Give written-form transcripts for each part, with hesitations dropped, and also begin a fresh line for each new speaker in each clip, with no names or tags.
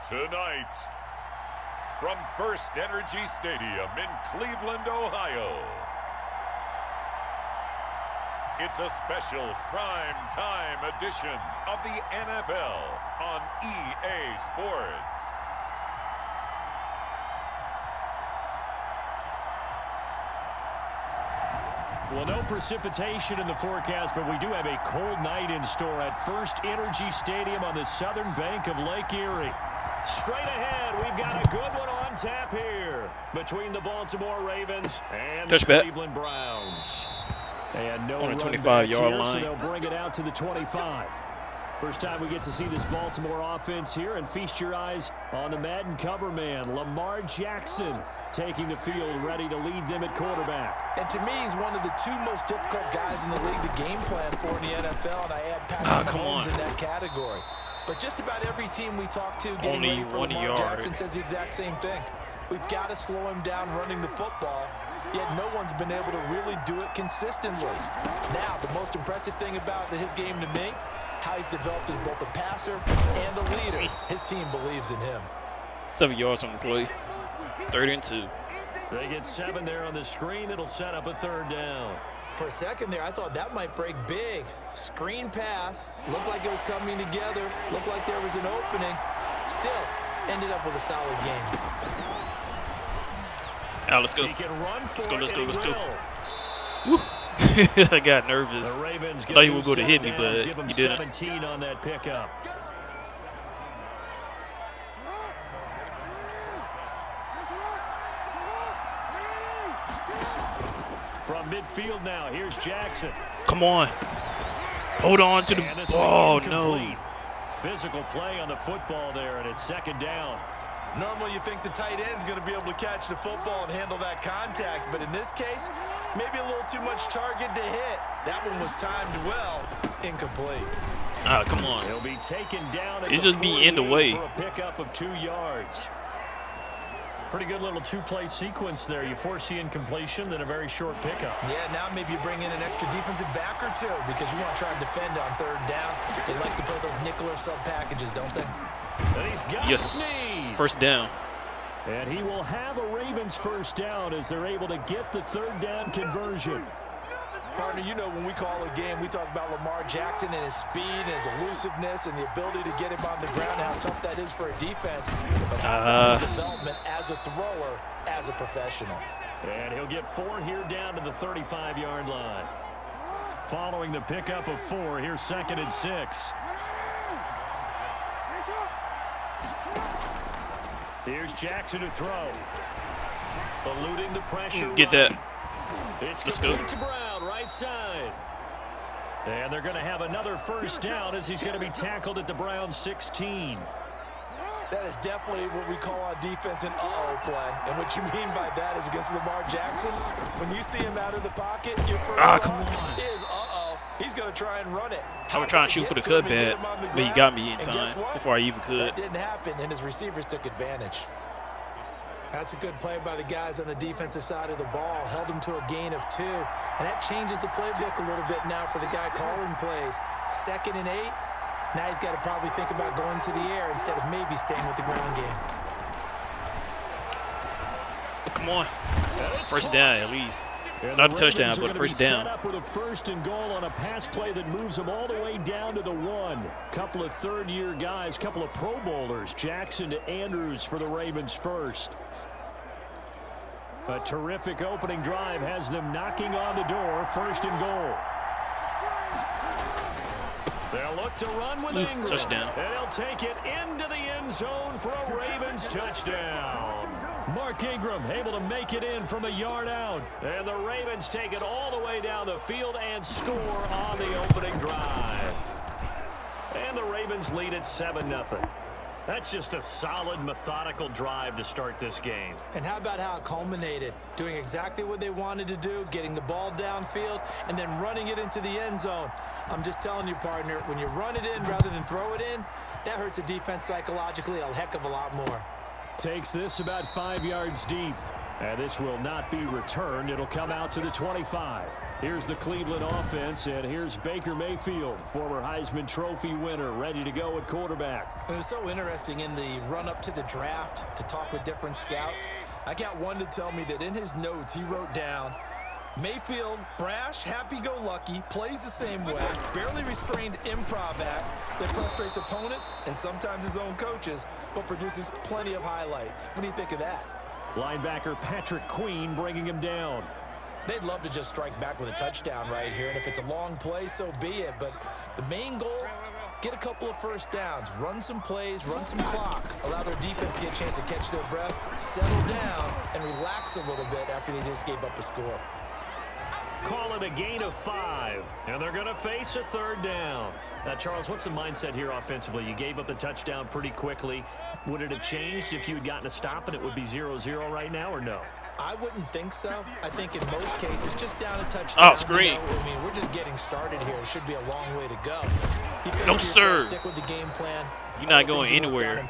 Tonight, from First Energy Stadium in Cleveland, Ohio, it's a special prime time edition of the NFL on EA Sports.
Well, no precipitation in the forecast, but we do have a cold night in store at First Energy Stadium on the southern bank of Lake Erie. Straight ahead, we've got a good one on tap here between the Baltimore Ravens and the Cleveland Browns. And no
on a
run
25-yard
here,
line.
so they'll bring it out to the 25. First time we get to see this Baltimore offense here, and feast your eyes on the Madden cover man, Lamar Jackson, taking the field, ready to lead them at quarterback.
And to me, he's one of the two most difficult guys in the league to game plan for in the NFL, and I add Patrick Mahomes in that category. But just about every team we talk to getting ready for Lamar Jackson says the exact same thing. We've got to slow him down running the football, yet no one's been able to really do it consistently. Now, the most impressive thing about his game to me, how he's developed as both a passer and a leader. His team believes in him.
7 yards on the play. 3rd and 2.
They get 7 there on the screen. It'll set up a 3rd down.
For a second there, I thought that might break big. Screen pass. Looked like it was coming together. Looked like there was an opening. Still, ended up with a solid game.
Now let's go. Let's go. Woo. I got nervous. I thought he would go to hit me, but he didn't.
17 on that pickup. From midfield now, here's Jackson.
Come on. Hold on to the ball. No.
Physical play on the football there, and it's 2nd down.
Normally you think the tight end's going to be able to catch the football and handle that contact, but in this case, maybe a little too much target to hit. That one was timed well, incomplete.
Ah, come on.
He'll be taken down.
It's just be in the way.
For a pickup of 2 yards. Pretty good little 2-play sequence there. You force the incompletion, then a very short pickup.
Yeah, now maybe you bring in an extra defensive back or two because you want to try to defend on 3rd down. They like to play those nickel or sub packages, don't they?
And he's got
yes. 1st down.
And he will have a Ravens 1st down as they're able to get the 3rd down conversion.
Partner, you know when we call a game, we talk about Lamar Jackson and his speed and his elusiveness and the ability to get him on the ground and how tough that is for a defense. But how his development as a thrower, as a professional.
And he'll get 4 here down to the 35-yard line. Following the pickup of 4, here's 2nd and 6. Here's Jackson to throw. Eluding the pressure.
Get that.
Let's go. To Brown, right side. And they're going to have another 1st down as he's going to be tackled at the Browns 16.
That is definitely what we call on defense an uh-oh play. And what you mean by that is against Lamar Jackson, when you see him out of the pocket, your first thought is uh-oh. He's going to try and run it.
I was trying to shoot for the cutback, but he got me in time before I even could.
That didn't happen, and his receivers took advantage. That's a good play by the guys on the defensive side of the ball. Held him to a gain of 2. And that changes the playbook a little bit now for the guy calling plays. 2nd and 8. Now he's got to probably think about going to the air instead of maybe staying with the ground game.
Come on. 1st down at least. Not a touchdown, but 1st down.
Set up with a 1st and goal on a pass play that moves them all the way down to the 1. Couple of 3rd-year guys, couple of Pro Bowlers. Jackson to Andrews for the Ravens 1st. A terrific opening drive has them knocking on the door. 1st and goal. They'll look to run with Ingram.
Touchdown.
And he'll take it into the end zone for a Ravens touchdown. Mark Ingram able to make it in from a yard out. And the Ravens take it all the way down the field and score on the opening drive. And the Ravens lead at 7-0. That's just a solid, methodical drive to start this game.
And how about how it culminated? Doing exactly what they wanted to do, getting the ball downfield, and then running it into the end zone. I'm just telling you, partner, when you run it in rather than throw it in, that hurts a defense psychologically a heck of a lot more.
Takes this about 5 yards deep. And this will not be returned. It'll come out to the 25. Here's the Cleveland offense, and here's Baker Mayfield, former Heisman Trophy winner, ready to go at quarterback.
It was so interesting in the run-up to the draft to talk with different scouts. I got one to tell me that in his notes he wrote down, Mayfield, brash, happy-go-lucky, plays the same way, barely restrained improv act that frustrates opponents and sometimes his own coaches, but produces plenty of highlights. What do you think of that?
Linebacker Patrick Queen bringing him down.
They'd love to just strike back with a touchdown right here, and if it's a long play, so be it. But the main goal, get a couple of first downs, run some plays, run some clock, allow their defense to get a chance to catch their breath, settle down, and relax a little bit after they just gave up a score.
Call it a gain of 5, and they're going to face a third down. Now, Charles, what's the mindset here offensively? You gave up the touchdown pretty quickly. Would it have changed if you had gotten a stop and it would be 0-0 right now, or no?
I wouldn't think so. I think in most cases, just down a touchdown.
Oh, screen.
You know, I mean, we're just getting started here. It should be a long way to go.
No, sir.
Stick with the game plan.
You're not going anywhere.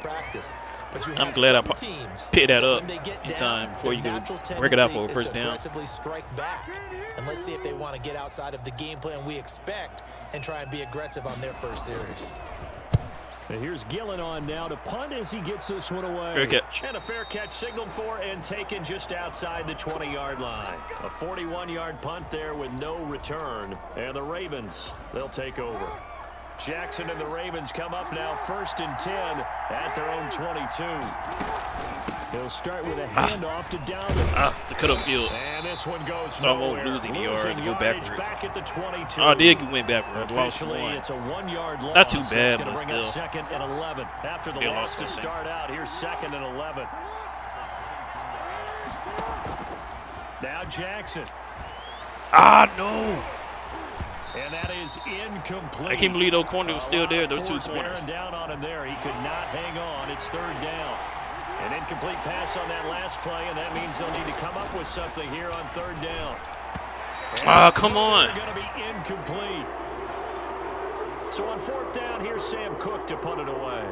I'm glad I picked that up in time before you could work it out for a first down.
Strike back. And let's see if they want to get outside of the game plan we expect and try and be aggressive on their first series.
And here's Gillen on now to punt as he gets this one away.
Fair catch.
And a fair catch signaled for and taken just outside the 20-yard line. A 41-yard punt there with no return. And the Ravens, they'll take over. Jackson and the Ravens come up now 1st and 10 at their own 22. He'll start with a handoff to Dowdens.
It's a cut-up field.
And this one goes
So I
nowhere.
won't lose any yards to go backwards.
Back at the 22.
Oh, I did went backwards.
Officially, it's a 1-yard loss.
Not too bad,
but
still.
2nd and 11. After the loss to start out, here's 2nd and 11. Now Jackson.
No.
And that is incomplete.
I can't believe those corners were still there. Those 2 corners.
Down on him there. He could not hang on. It's 3rd down. An incomplete pass on that last play, and that means they'll need to come up with something here on 3rd down.
Come on.
They're going to be incomplete. So on 4th down, here's Sam Cook to punt it away.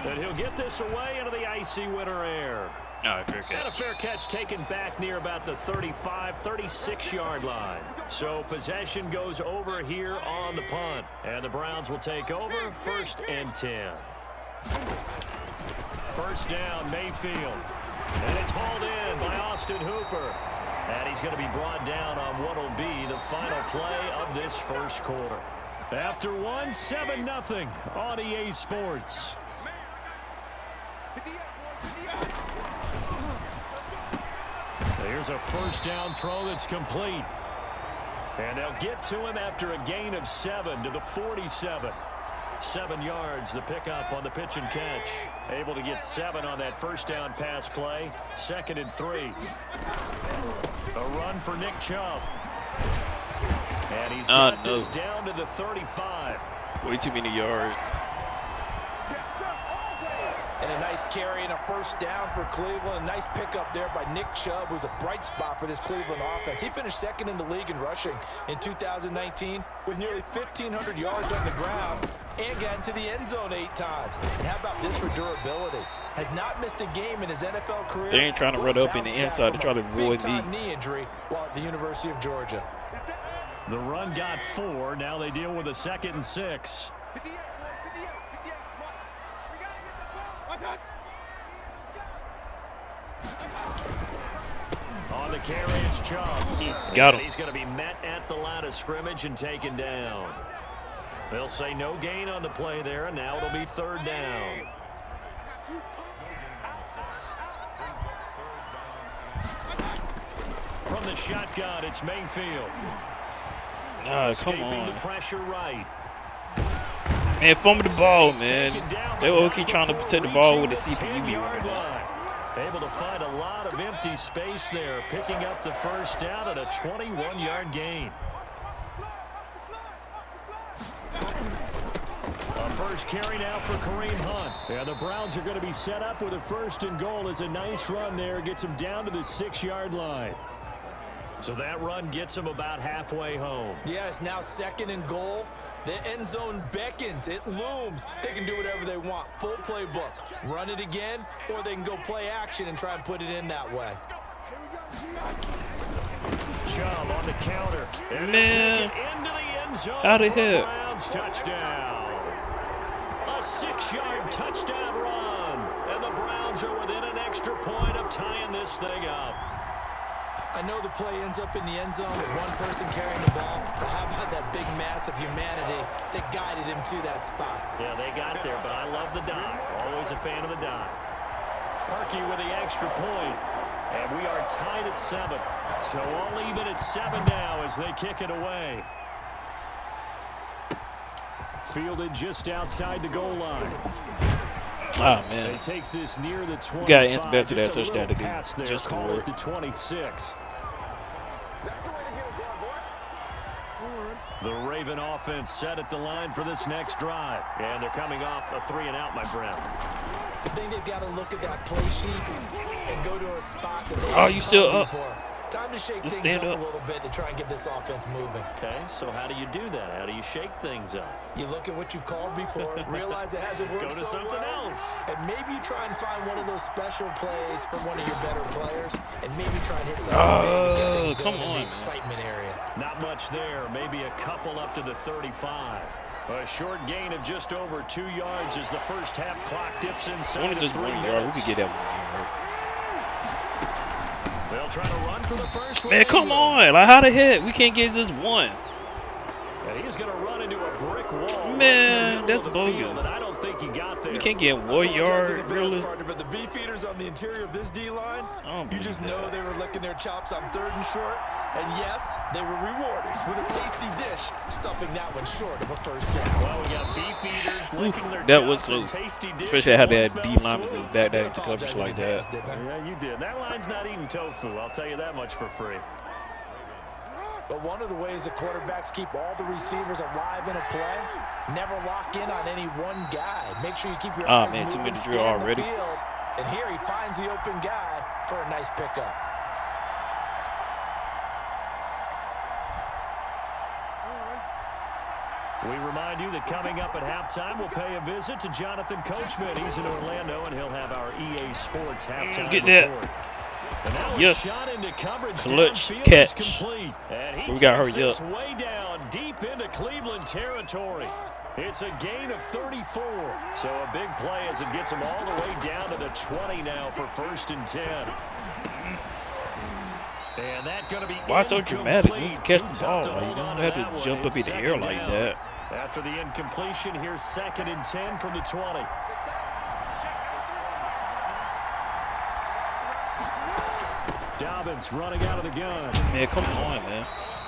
And he'll get this away into the icy winter air.
Fair catch.
And a fair catch taken back near about the 35, 36-yard line. So possession goes over here on the punt. And the Browns will take over 1st and 10. 1st down, Mayfield. And it's hauled in by Austin Hooper. And he's going to be brought down on what will be the final play of this 1st quarter. After 7-0 on EA Sports. Here's a 1st down throw that's complete. And they'll get to him after a gain of 7 to the 47. 7 yards, the pickup on the pitch and catch. Able to get 7 on that 1st down pass play. 2nd and 3. A run for Nick Chubb. And he's got this down to the 35.
Way too many yards.
And a nice carry and a 1st down for Cleveland. A nice pickup there by Nick Chubb, who's a bright spot for this Cleveland offense. He finished 2nd in the league in rushing in 2019 with nearly 1,500 yards on the ground and got into the end zone 8 times. And how about this for durability? Has not missed a game in his NFL career.
They ain't trying to run up in the inside to try to avoid
knee injury while at the University of Georgia.
The run got 4. Now they deal with a 2nd and 6. On the carry, it's Chubb.
Got him.
He's going to be met at the line of scrimmage and taken down. They'll say no gain on the play there, and now it'll be 3rd down. From the shotgun, it's Mayfield.
Come on.
The pressure right.
Man, fumble the ball, man. They will keep trying to protect the ball with the CPU.
Able to find a lot of empty space there, picking up the 1st down at a 21-yard gain. A 1st carry now for Kareem Hunt. Yeah, the Browns are going to be set up with a 1st and goal. It's a nice run there. Gets them down to the 6-yard line. So that run gets them about halfway home.
Yeah, it's now 2nd and goal. The end zone beckons. It looms. They can do whatever they want. Full playbook. Run it again, or they can go play action and try and put it in that way.
Chubb on the counter. And
Man,
into the end zone
how the
for a
hell?
Browns touchdown. A 6-yard touchdown run. And the Browns are within an extra point of tying this thing up.
I know the play ends up in the end zone with one person carrying the ball, but how about that big mass of humanity that guided him to that spot?
Yeah, they got there, but I love the dive. Always a fan of the dive. Parkey with the extra point, and we are tied at 7. So all even at 7 now as they kick it away. Fielded just outside the goal line.
Oh, man.
He takes this near the 25.
We got to answer back to that touchdown to
pass there,
just
call
for
it the 26. The Raven offense set at the line for this next drive. And they're coming off a 3-and-out, my friend.
I think they've got to look at that play sheet and go to a spot that they
Oh, you still up?
before. Time to shake
Just
things
stand
up
up.
a little bit to try and get this offense moving.
Okay, so how do you do that? How do you shake things up?
You look at what you've called before, realize it hasn't worked
Go to
so
something
well,
else.
and maybe try and find one of those special plays for one of your better players, and maybe try and hit something big and get things
come
going in
on,
the excitement area.
Not much there. Maybe a couple up to the 35. A short gain of just over 2 yards as the first half clock dips inside.
Only just 1 yard. We could get that 1 yard.
They'll try to run for the first one.
Man, come on. Like, how the heck? We can't get just one.
And he's going to run into a brick wall.
Man, that's bogus.
I don't think he got there.
We can't get 1 yard, really.
But the beefeaters on the interior of this D-line, you just
believe
know
that.
they were licking their chops on 3rd and short. And yes, they were rewarded with a tasty dish, stuffing that one short of a first down.
Well, we got beefeaters licking their
That was
chops and
close.
tasty dish.
Especially how that
One
D
fell
line was
swoop.
just back there
I
to coverage
apologize
like
in advance,
that.
didn't I?
Yeah, you did. That line's not eating tofu. I'll tell you that much for free.
But one of the ways the quarterbacks keep all the receivers alive in a play, never lock in on any one guy. Make sure you keep your eyes
man,
moving,
2-minute
scan
drill
the
already.
field. And here he finds the open guy for a nice pickup.
We remind you that coming up at halftime, we'll pay a visit to Jonathan Coachman. He's in Orlando, and he'll have our EA Sports halftime
Get that.
report. And now
Yes.
a shot into coverage
Clutch
downfield
catch.
is complete. And he
We got
takes
hurry
this
up.
way down, deep into Cleveland territory. It's a gain of 34. So a big play as it gets him all the way down to the 20 now for 1st and 10. And that's going to be
Why so dramatic?
incomplete.
Just catch
Too
the
tough
ball.
to
Like, you
hold
don't
on to
have
that
to
one.
jump up in
It's
the air
second
like
down.
that.
After the incompletion, here's 2nd and 10 from the 20. Dobbins running out of the gun.
Man, come on, man.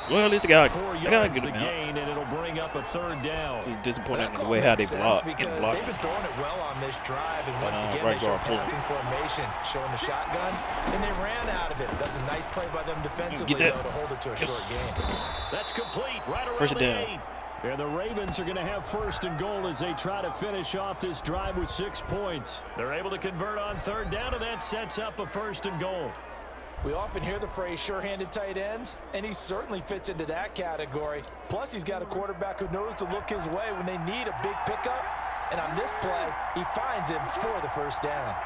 Well, at least I gotta
4
get
yards
him
the
out.
gain, and it'll bring up a 3rd down.
Just disappointed in the
That
way
call
how they
makes sense
block.
because
Block.
they've been throwing it well on this drive, and once again
right
they showed
guard pull.
passing formation, showing the shotgun, and they ran out of it. That's a nice play by them defensively,
Get that.
though, to hold it to a short game.
That's complete right around
First
the
down.
8. And the Ravens are going to have 1st and goal as they try to finish off this drive with 6 points. They're able to convert on 3rd down, and that sets up a 1st and goal.
We often hear the phrase sure-handed tight ends, and he certainly fits into that category. Plus, he's got a quarterback who knows to look his way when they need a big pickup. And on this play, he finds him for the 1st down.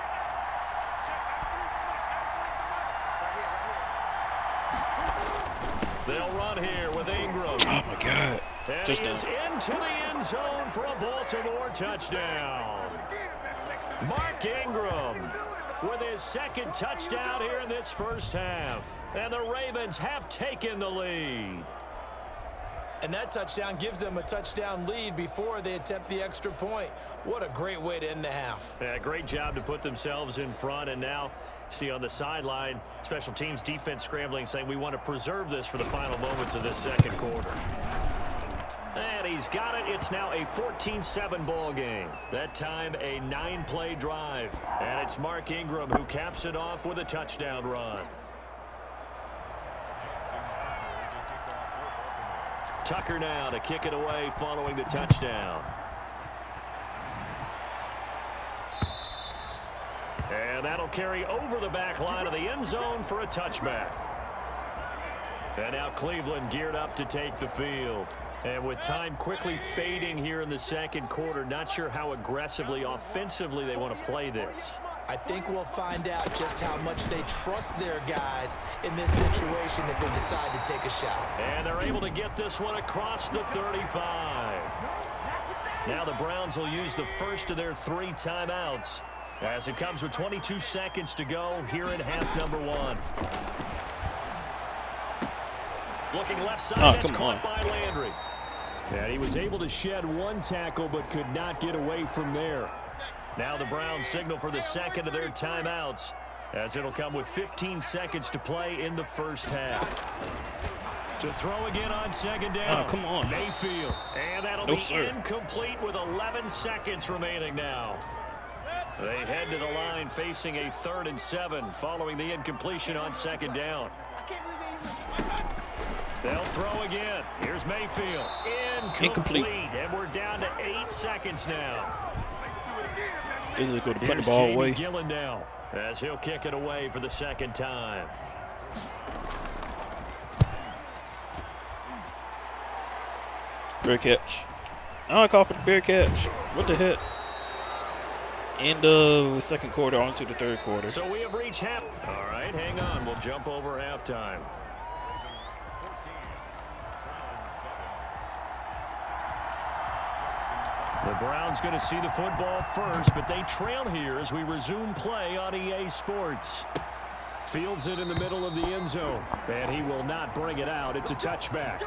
They'll run here with Ingram.
Oh my God.
And
Touchdown.
he is into the end zone for a Baltimore touchdown. Mark Ingram with his 2nd touchdown here in this 1st half. And the Ravens have taken the lead.
And that touchdown gives them a touchdown lead before they attempt the extra point. What a great way to end the half.
Yeah, great job to put themselves in front. And now, see on the sideline, special teams defense scrambling, saying we want to preserve this for the final moments of this 2nd quarter. And he's got it. It's now a 14-7 ball game. That time a 9-play drive. And it's Mark Ingram who caps it off with a touchdown run. Tucker now to kick it away following the touchdown. And that'll carry over the back line of the end zone for a touchback. And now Cleveland geared up to take the field. And with time quickly fading here in the second quarter, not sure how aggressively, offensively they want to play this.
I think we'll find out just how much they trust their guys in this situation if they decide to take a shot.
And they're able to get this one across the 35. Now the Browns will use the first of their 3 timeouts as it comes with 22 seconds to go here in half number 1. Looking left side, that's caught by Landry. And he was able to shed 1 tackle but could not get away from there. Now the Browns signal for the second of their timeouts as it'll come with 15 seconds to play in the first half. To throw again on second down.
Oh, come on.
Mayfield. And that'll be incomplete with 11 seconds remaining now. They head to the line facing a 3rd and 7 following the incompletion on second down. They'll throw again. Here's Mayfield. Incomplete. And we're down to 8 seconds now.
This is going to put the ball away.
Gillen now as he'll kick it away for the second time.
Fair catch. Oh, I call for the fair catch. What the heck? End of second quarter, on to the third quarter.
So we have reached half. All right, hang on. We'll jump over halftime. The Browns going to see the football first, but they trail here as we resume play on EA Sports. Fields it in the middle of the end zone, and he will not bring it out. It's a touchback.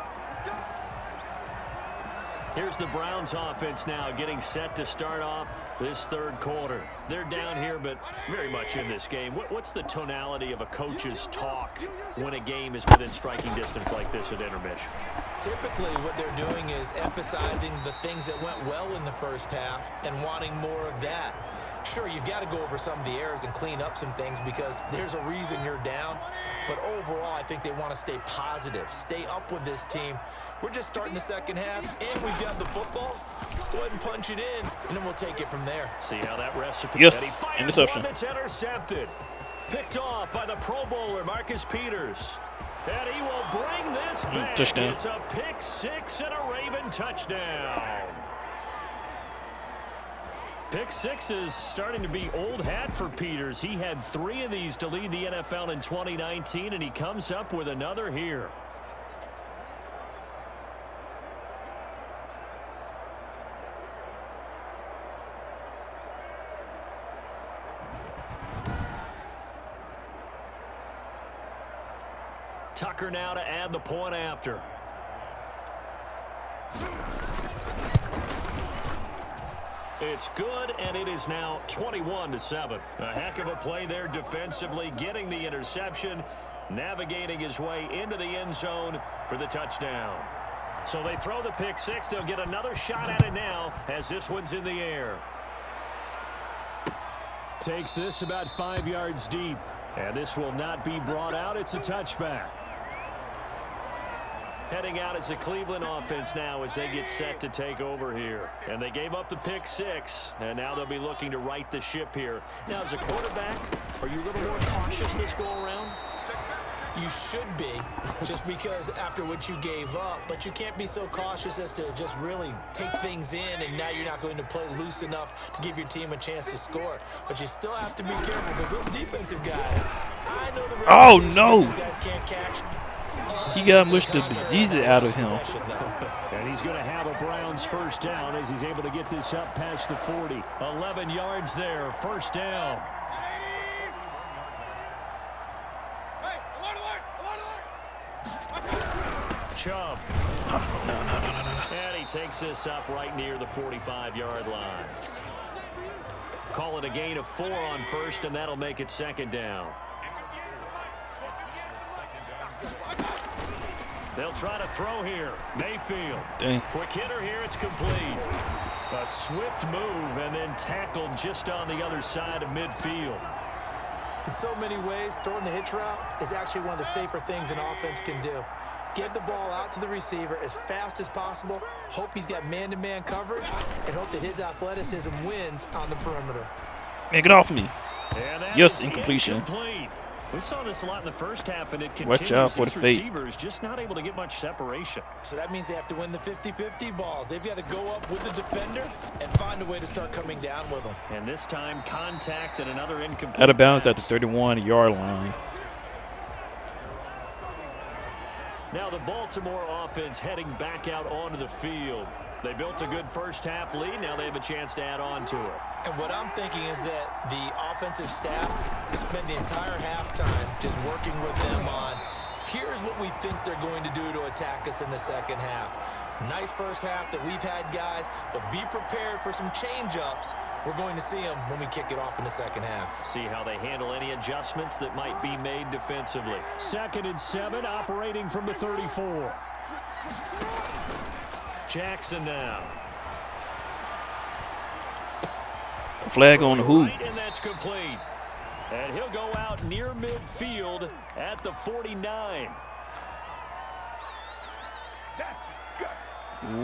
Here's the Browns offense now getting set to start off this third quarter. They're down here, but very much in this game. What's the tonality of a coach's talk when a game is within striking distance like this at intermission?
Typically, what they're doing is emphasizing the things that went well in the first half and wanting more of that. Sure, you've got to go over some of the errors and clean up some things because there's a reason you're down. But overall, I think they want to stay positive, stay up with this team. We're just starting the second half, and we've got the football. Let's go ahead and punch it in, and then we'll take it from there.
See how that recipe.
Yes, interception.
It's intercepted. Picked off by the Pro Bowler, Marcus Peters. And he will bring this back.
Touchdown.
It's a pick 6 and a Raven touchdown. Pick 6 is starting to be old hat for Peters. He had 3 of these to lead the NFL in 2019, and he comes up with another here. Tucker now to add the point after. It's good, and it is now 21-7. A heck of a play there defensively, getting the interception, navigating his way into the end zone for the touchdown. So they throw the pick 6. They'll get another shot at it now as this one's in the air. Takes this about 5 yards deep, and this will not be brought out. It's a touchback. Heading out as the Cleveland offense now as they get set to take over here. And they gave up the pick 6, and now they'll be looking to right the ship here. Now, as a quarterback, are you a little more cautious this go-around?
You should be, just because after what you gave up, but you can't be so cautious as to just really take things in, and now you're not going to play loose enough to give your team a chance to score. But you still have to be careful because those defensive guys, I know the these guys can't catch.
He got much the disease out of him.
And he's going to have a Browns first down as he's able to get this up past the 40. 11 yards there, first down. Chubb. No. And he takes this up right near the 45-yard line. Call it a gain of 4 on first, and that'll make it second down. They'll try to throw here. Mayfield.
Dang.
Quick hitter here. It's complete. A swift move and then tackled just on the other side of midfield.
In so many ways, throwing the hitch route is actually one of the safer things an offense can do. Get the ball out to the receiver as fast as possible, hope he's got man-to-man coverage, and hope that his athleticism wins on the perimeter.
Man, get off me. Yes, incompletion.
We saw this a lot in the first half, and it continues.
Watch out for the fake.
Receivers just not able to get much separation.
So that means they have to win the 50-50 balls. They've got to go up with the defender and find a way to start coming down with them.
And this time, contact and another incomplete.
Out of bounds at the 31-yard line.
Now the Baltimore offense heading back out onto the field. They built a good first-half lead. Now they have a chance to add on to it.
And what I'm thinking is that the offensive staff spend the entire halftime just working with them on, here's what we think they're going to do to attack us in the second half. Nice first half that we've had, guys, but be prepared for some change-ups. We're going to see them when we kick it off in the second half.
See how they handle any adjustments that might be made defensively. 2nd and 7, operating from the 34. Jackson now.
Flag on the hoop.
And that's complete. And he'll go out near midfield at the 49.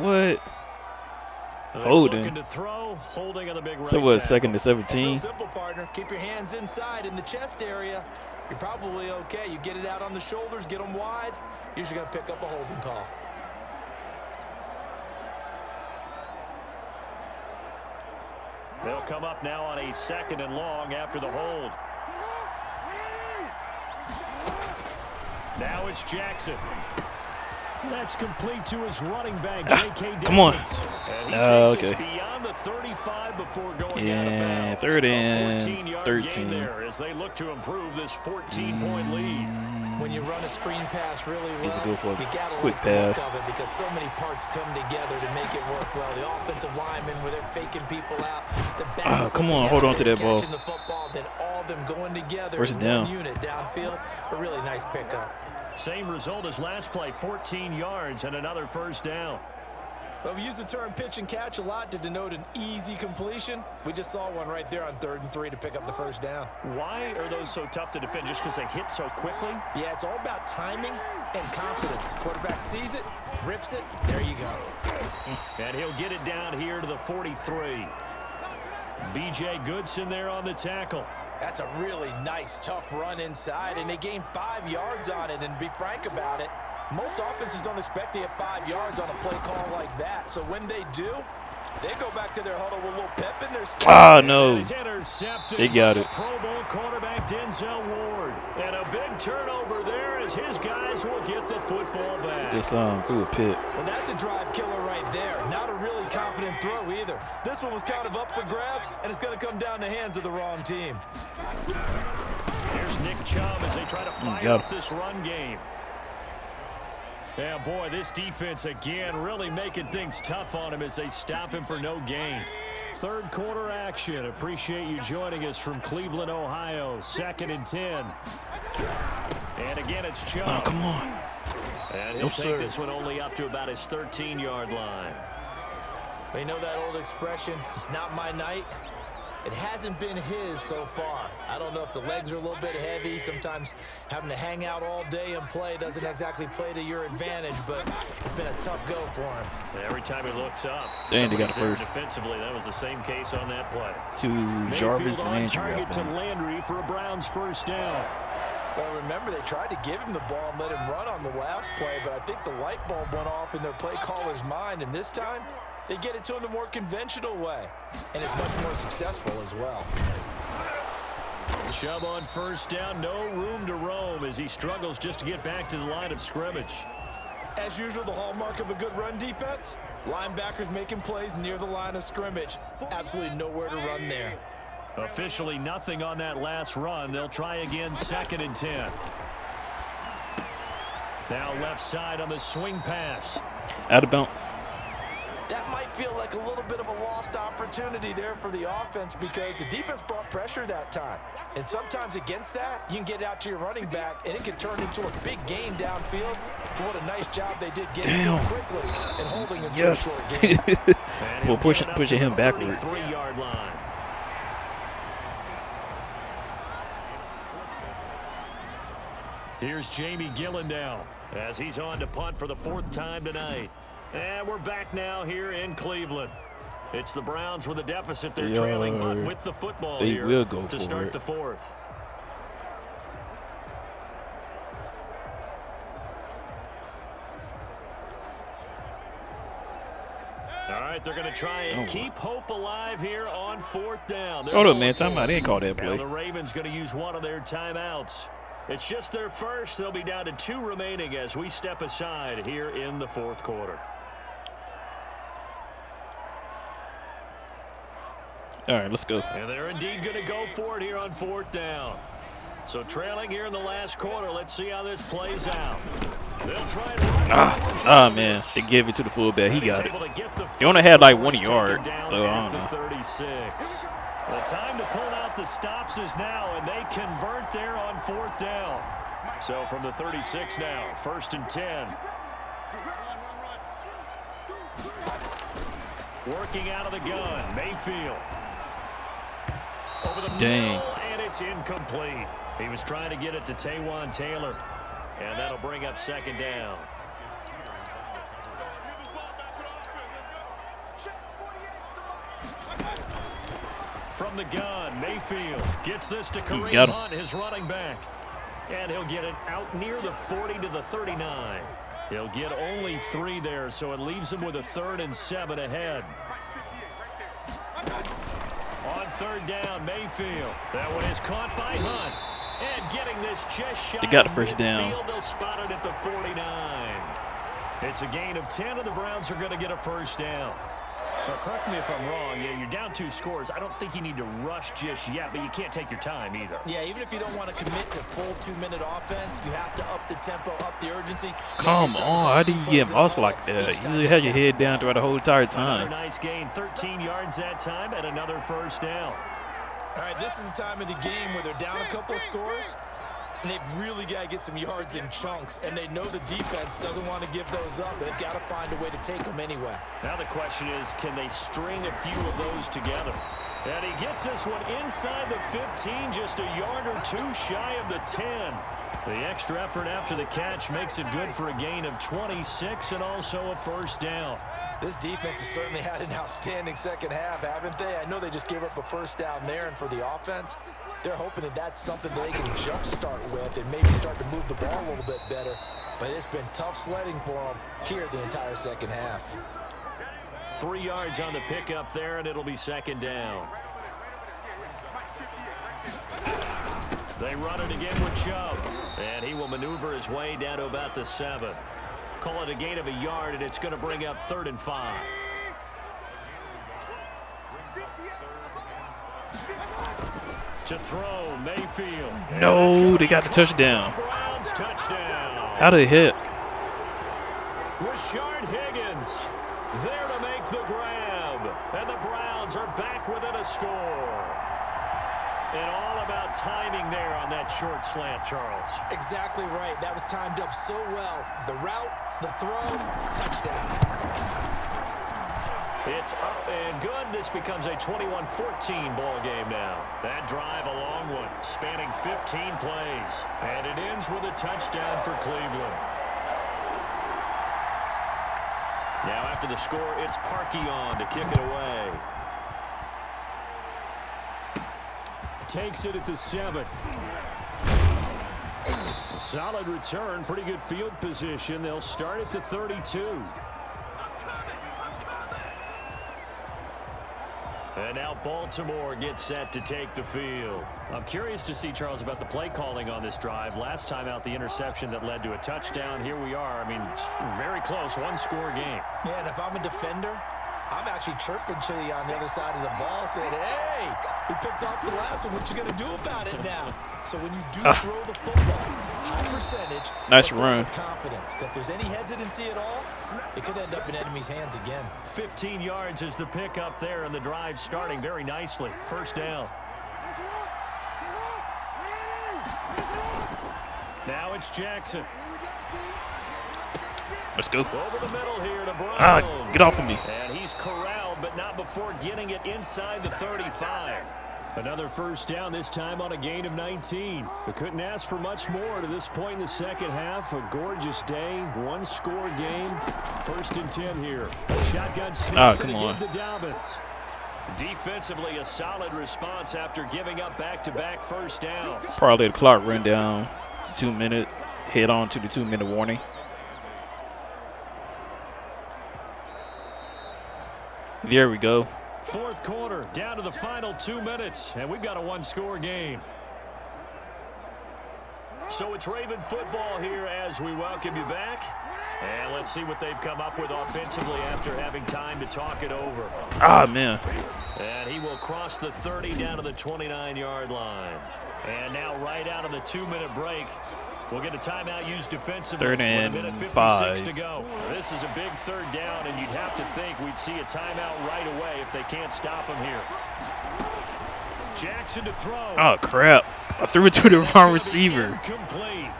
What? Holding.
To throw, holding on the big right
So what,
tackle.
2nd to 17?
It's real simple, partner. Keep your hands inside in the chest area. You're probably okay. You get it out on the shoulders, get them wide. Usually going to pick up a holding call.
They'll come up now on a 2nd and long after the hold. Now it's Jackson. That's complete to his running back, J.K.
Come on.
Okay.
Beyond
the 35 before going
yeah, 3rd and 13.
There as they look to improve this 14-point lead.
When you run a screen pass really well,
go for
you got to
quick
like the look
pass.
of it because so many parts come together to make it work well. The offensive linemen, where they're faking people out. The backs
come on, hold on to that ball.
The football, then all of them going together.
First
in
down.
one unit downfield. A really nice pickup.
Same result as last play, 14 yards and another first down.
Well, we use the term pitch and catch a lot to denote an easy completion. We just saw one right there on 3rd and 3 to pick up the first down.
Why are those so tough to defend? Just because they hit so quickly?
Yeah, it's all about timing and confidence. Quarterback sees it, rips it, there you go.
And he'll get it down here to the 43. B.J. Goodson there on the tackle.
That's a really nice, tough run inside, and they gained 5 yards on it. And to be frank about it, most offenses don't expect to get 5 yards on a play call like that. So when they do, they go back to their huddle with a little pep in their step.
Ah, no.
Intercepted.
They got it.
Pro Bowl quarterback Denzel Ward. And a big turnover there as his guys will get the football back.
Just through a pit.
Well, that's a drive killer right there. Not a really confident throw either. This one was kind of up for grabs, and it's going to come down the hands of the wrong team.
Here's Nick Chubb as they try to fire up this run game. Yeah, boy, this defense again really making things tough on him as they stop him for no gain. 3rd quarter action. Appreciate you joining us from Cleveland, Ohio. 2nd and 10. And again, it's Chubb.
Oh, come on.
And he'll take this one only up to about his 13-yard line.
You know that old expression, it's not my night? It hasn't been his so far. I don't know if the legs are a little bit heavy. Sometimes having to hang out all day and play doesn't exactly play to your advantage, but it's been a tough go for him.
Every time he looks up,
and they got first.
Defensively, that was the same case on that play.
To Jarvis Landry.
Target to Landry for a Browns first down.
Well, remember, they tried to give him the ball and let him run on the last play, but I think the light bulb went off in their play caller's mind, and this time, they get it to him the more conventional way, and it's much more successful as well.
Chubb on first down, no room to roam as he struggles just to get back to the line of scrimmage.
As usual, the hallmark of a good run defense, linebackers making plays near the line of scrimmage. Absolutely nowhere to run there.
Officially nothing on that last run. They'll try again, 2nd and 10. Now left side on the swing pass.
Out of bounds.
That might feel like a little bit of a lost opportunity there for the offense because the defense brought pressure that time. And sometimes against that, you can get out to your running back, and it can turn into a big gain downfield. But what a nice job they did getting to him quickly and holding him to a short gain.
For pushing him backwards.
33-yard line. Here's Jamie Gillen now as he's on to punt for the 4th time tonight. And we're back now here in Cleveland. It's the Browns with a deficit. They're trailing, but with the football here
will go
to
for
start
it.
the 4th. right, they're going to try and keep hope alive here on 4th down.
Hold up, man. Time out. They didn't call that play.
Now the Ravens going to use one of their timeouts. It's just their first. They'll be down to 2 remaining as we step aside here in the 4th quarter.
All right, let's go.
And they're indeed going to go for it here on 4th down. So trailing here in the last quarter. Let's see how this plays out. They'll try and
man. They gave it to the fullback. He got it. He only had like 1 yard, so I don't know.
36. The time to pull out the stops is now, and they convert there on 4th down. So from the 36 now, 1st and 10. Working out of the gun, Mayfield. Over the middle, and it's incomplete. He was trying to get it to Taywan Taylor, and that'll bring up 2nd down. From the gun, Mayfield gets this to Kareem Hunt, his running back. And he'll get it out near the 40 to the 39. He'll get only 3 there, so it leaves him with a 3rd and 7 ahead. On 3rd down, Mayfield. That one is caught by Hunt. And getting this just shot.
They got the first down.
They'll spot it at the 49. It's a gain of 10, and the Browns are going to get a 1st down. Well, correct me if I'm wrong. Yeah, you're down 2 scores. I don't think you need to rush just yet, but you can't take your time either.
Yeah, even if you don't want to commit to full 2-minute offense, you have to up the tempo, up the urgency.
Come on, how do you get lost like that? You had your head down throughout the whole entire time.
Another nice gain, 13 yards that time, and another 1st down.
All right, this is the time of the game where they're down a couple of scores, and they've really got to get some yards in chunks, and they know the defense doesn't want to give those up. They've got to find a way to take them anyway.
Now the question is, can they string a few of those together? And he gets this one inside the 15, just a yard or 2 shy of the 10. The extra effort after the catch makes it good for a gain of 26 and also a 1st down.
This defense has certainly had an outstanding second half, haven't they? I know they just gave up a 1st down there, and for the offense, they're hoping that that's something that they can jumpstart with and maybe start to move the ball a little bit better. But it's been tough sledding for them here the entire second half.
3 yards on the pickup there, and it'll be 2nd down. They run it again with Chubb, and he will maneuver his way down to about the 7. Call it a gain of a yard, and it's going to bring up 3rd and 5. To throw, Mayfield.
No, they got the touchdown.
Browns touchdown.
How did it hit?
Rashard Higgins there to make the grab. And the Browns are back within a score. And all about timing there on that short slant, Charles.
Exactly right. That was timed up so well. The route, the throw, touchdown.
It's up and good. This becomes a 21-14 ball game now. That drive, a long one, spanning 15 plays. And it ends with a touchdown for Cleveland. Now after the score, it's Parkey on to kick it away. Takes it at the 7. Solid return, pretty good field position. They'll start at the 32. And now Baltimore gets set to take the field. I'm curious to see, Charles, about the play calling on this drive. Last time out, the interception that led to a touchdown. Here we are. I mean, very close, 1-score game.
Yeah, and if I'm a defender, I'm actually chirping to you on the other side of the ball saying, hey, we picked off the last one. What you going to do about it now? So when you do throw the football, high percentage,
nice run.
With confidence. If there's any hesitancy at all, it could end up in enemy's hands again.
15 yards is the pickup there, and the drive starting very nicely. 1st down. Now it's Jackson.
Let's go.
Over the middle here to Brown.
Get off of me.
And he's corralled, but not before getting it inside the 35. Another 1st down, this time on a gain of 19. They couldn't ask for much more to this point in the second half. A gorgeous day, 1-score game. 1st and 10 here. Shotgun snap
come on.
to Dobbins. Defensively, a solid response after giving up back-to-back 1st downs.
Probably the clock run down to 2 minute. Head on to the 2-minute warning. There we go.
Fourth quarter, down to the final 2 minutes, and we've got a one-score game. So it's Raven football here as we welcome you back. And let's see what they've come up with offensively after having time to talk it over.
Ah, man.
And he will cross the 30 down to the 29-yard line. And now right out of the 2-minute break, we'll get a timeout used defensively.
3rd and 5
to go. This is a big 3rd down, and you'd have to think we'd see a timeout right away if they can't stop him here. Jackson to throw.
Oh, crap. I threw it to the wrong receiver.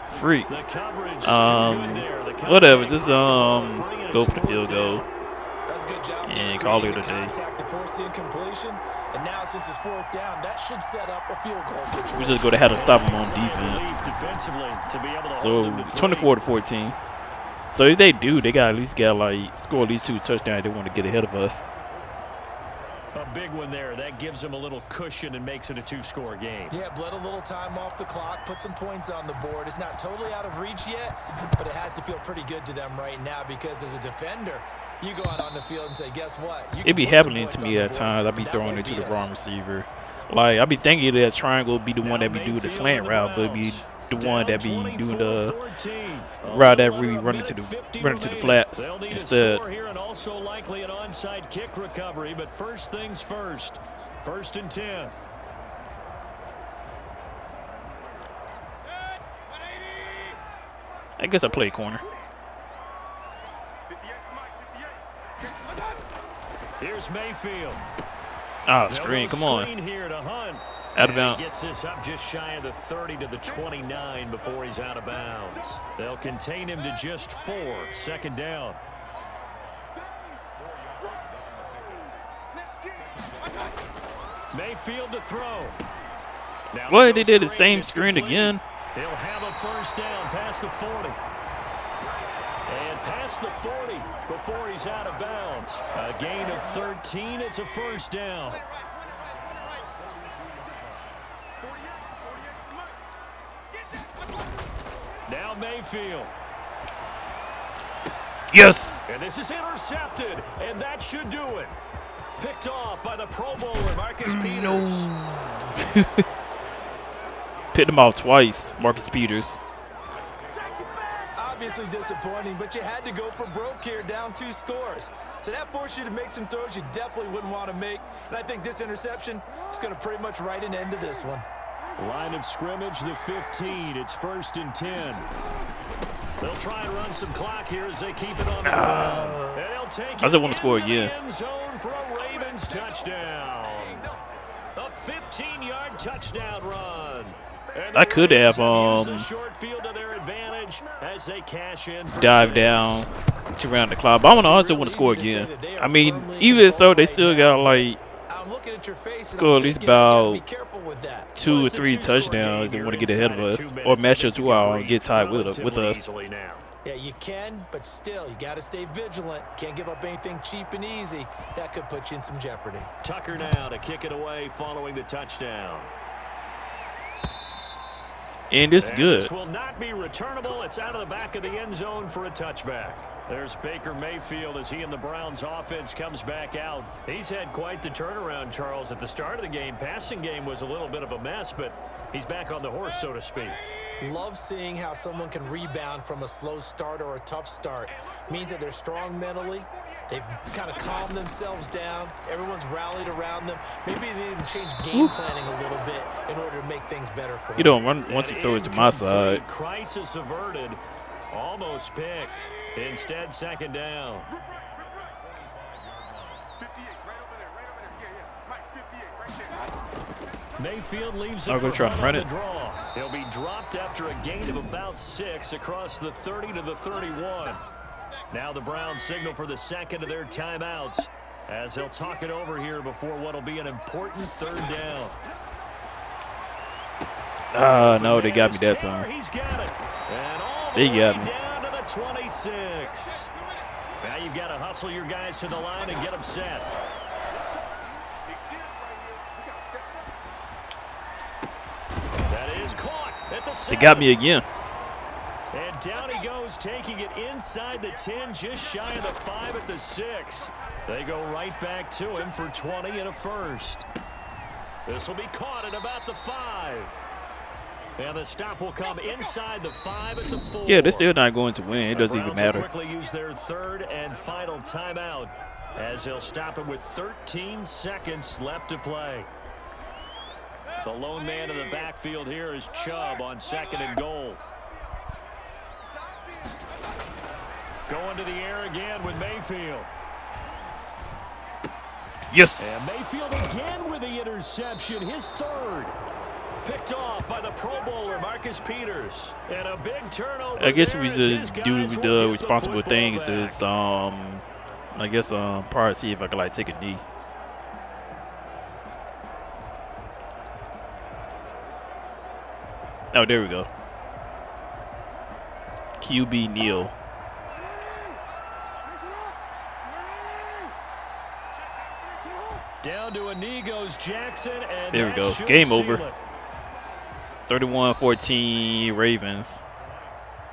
Freak. Whatever. Just go for the field goal.
That's a good job.
And call it a day.
To force the incompletion. And now since it's 4th down, that should set up a field goal situation.
We just go to have to stop them on defense. So 24-14. So if they do, they got at least score at least 2 touchdowns. They want to get ahead of us.
A big one there. That gives them a little cushion and makes it a 2-score game.
Yeah, bled a little time off the clock, put some points on the board. It's not totally out of reach yet, but it has to feel pretty good to them right now because as a defender, you go out on the field and say, guess what?
It be happening to me at times. I be throwing it to the wrong receiver. Like, I be thinking that triangle be the one that be doing the slant route, but it be the one that be doing the route that we running to the flats instead.
Also likely an onside kick recovery, but first things first. 1st and 10.
I guess I play corner.
Here's Mayfield.
Ah, screen. Come on.
Here to Hunt.
Out of bounds.
Gets this up just shy of the 30 to the 29 before he's out of bounds. They'll contain him to just 4. 2nd down. Mayfield to throw. Now
what? They did the same screen again.
He'll have a 1st down past the 40. And past the 40 before he's out of bounds. A gain of 13. It's a 1st down. Now Mayfield.
Yes.
And this is intercepted. And that should do it. Picked off by the Pro Bowler, Marcus Peters.
Picked him off twice, Marcus Peters.
Obviously disappointing, but you had to go for broke here, down 2 scores. So that forced you to make some throws you definitely wouldn't want to make. And I think this interception is going to pretty much write an end to this one.
Line of scrimmage, the 15. It's 1st and 10. They'll try and run some clock here as they keep it on the ground. And they'll take
I just want to score again.
End zone for a Ravens touchdown. A 15-yard touchdown run.
I could have
short field to their advantage as they cash in.
Dive down to round the clock. But I also want to score again. I mean, even so, they still got score at least about 2 or 3 touchdowns and want to get ahead of us, or match up to our and get tied with us.
Yeah, you can, but still, you got to stay vigilant. Can't give up anything cheap and easy. That could put you in some jeopardy.
Tucker now to kick it away following the touchdown.
And it's good.
This will not be returnable. It's out of the back of the end zone for a touchback. There's Baker Mayfield as he and the Browns offense comes back out. He's had quite the turnaround, Charles. At the start of the game, passing game was a little bit of a mess, but he's back on the horse, so to speak.
Love seeing how someone can rebound from a slow start or a tough start. Means that they're strong mentally. They've kind of calmed themselves down. Everyone's rallied around them. Maybe they even change game planning a little bit in order to make things better for them.
You don't run once you throw it to my side.
Crisis averted. Almost picked. Instead, 2nd down. Mayfield leaves it for
try to run it.
Draw. He'll be dropped after a gain of about 6 across the 30 to the 31. Now the Browns signal for the 2nd of their timeouts as they'll talk it over here before what will be an important 3rd down.
No, they got me that time.
He's got it. And all
they got me.
Down to the 26. Now you've got to hustle your guys to the line and get them set. That is caught at the 7.
They got me again.
And down he goes, taking it inside the 10, just shy of the 5 at the 6. They go right back to him for 20 and a first. This will be caught at about the 5. And the stop will come inside the 5 at the 4.
Yeah, they're still not going to win. It doesn't even matter.
Quickly use their third and final timeout as they'll stop him with 13 seconds left to play. The lone man in the backfield here is Chubb on 2nd and goal. Going to the air again with Mayfield.
Yes.
And Mayfield again with the interception, his third. Picked off by the Pro Bowler, Marcus Peters. And a big turnover.
I guess we should do the responsible things. Is I guess probably see if I could like take a knee. Oh, there we go. QB kneel.
Down to a knee goes Jackson, and
there we go. Game over. 31-14 Ravens.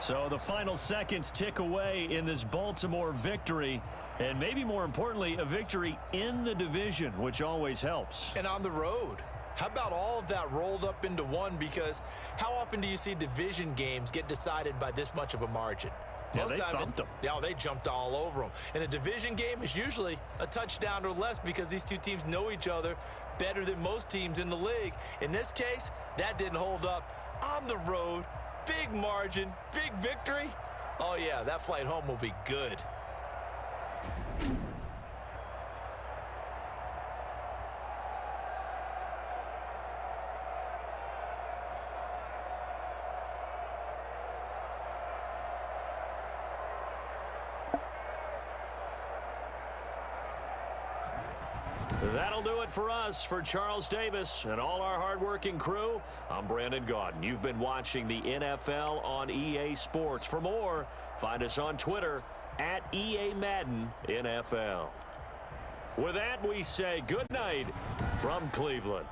So the final seconds tick away in this Baltimore victory. And maybe more importantly, a victory in the division, which always helps.
And on the road. How about all of that rolled up into one? Because how often do you see division games get decided by this much of a margin?
Yeah, they thumped them.
Yeah, they jumped all over them. And a division game is usually a touchdown or less because these two teams know each other better than most teams in the league. In this case, that didn't hold up. On the road, big margin, big victory. Oh, yeah, that flight home will be good.
That'll do it for us. For Charles Davis and all our hardworking crew, I'm Brandon Gaudin. You've been watching the NFL on EA Sports. For more, find us on Twitter at EA Madden NFL. With that, we say good night from Cleveland.